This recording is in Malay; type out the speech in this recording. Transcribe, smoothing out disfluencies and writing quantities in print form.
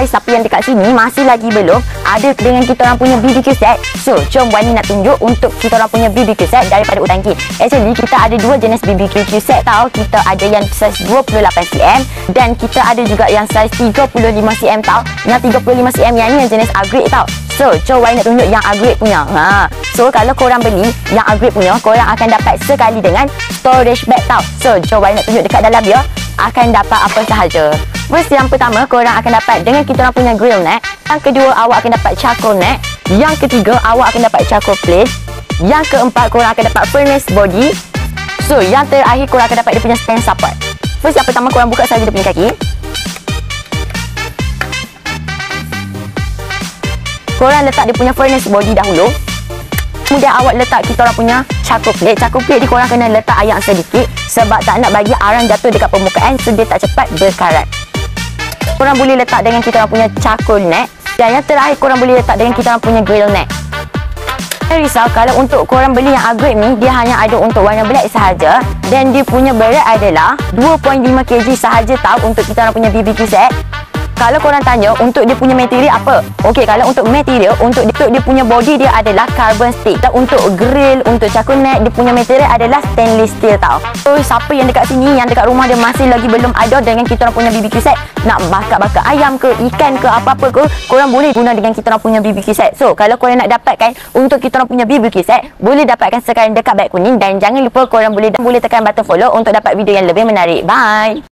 guys, siapa yang dekat sini masih lagi belum ada dengan kita orang punya BBQ set. So, jom Wani nak tunjuk untuk kita orang punya BBQ set daripada Utangki. Actually, kita ada dua jenis BBQ set tau. Kita ada yang saiz 28cm dan kita ada juga yang saiz 35cm tau. Yang 35cm yang ni yang jenis upgrade tau. So, jom Wani nak tunjuk yang upgrade punya. So, kalau korang beli yang upgrade punya, korang akan dapat sekali dengan storage bag tau. So, jom Wani nak tunjuk dekat dalam dia akan dapat apa sahaja. First, yang pertama, korang akan dapat dengan kita orang punya grill neck. Yang kedua, awak akan dapat charcoal neck. Yang ketiga, awak akan dapat charcoal plate. Yang keempat, korang akan dapat furnace body. So, yang terakhir, korang akan dapat dia punya stand support. First, yang pertama, korang buka saja dia punya kaki. Korang letak dia punya furnace body dahulu. Kemudian awak letak kita orang punya charcoal plate. Charcoal plate ni korang kena letak air sedikit sebab tak nak bagi arang jatuh dekat permukaan, so dia tak cepat berkarat. Korang boleh letak dengan kita orang punya charcoal neck. Dan yang terakhir, korang boleh letak dengan kita orang punya grill neck. Jangan risau kalau untuk korang beli yang upgrade ni, dia hanya ada untuk warna black sahaja. Dan dia punya berat adalah 2.5 kg sahaja tau untuk kita orang punya BBQ set. Kalau korang tanya untuk dia punya material apa? Okey, kalau untuk material, untuk dia punya body dia adalah carbon steel. Dan untuk grill, untuk charcoal neck, dia punya material adalah stainless steel tau. So, siapa yang dekat sini, yang dekat rumah dia masih lagi belum ada dengan kita orang punya BBQ set, nak bakar-bakar ayam ke, ikan ke, apa-apa ke, korang boleh guna dengan kita orang punya BBQ set. So, kalau korang nak dapatkan untuk kita orang punya BBQ set, boleh dapatkan sekarang dekat beg kuning. Dan jangan lupa korang boleh tekan button follow untuk dapat video yang lebih menarik. Bye!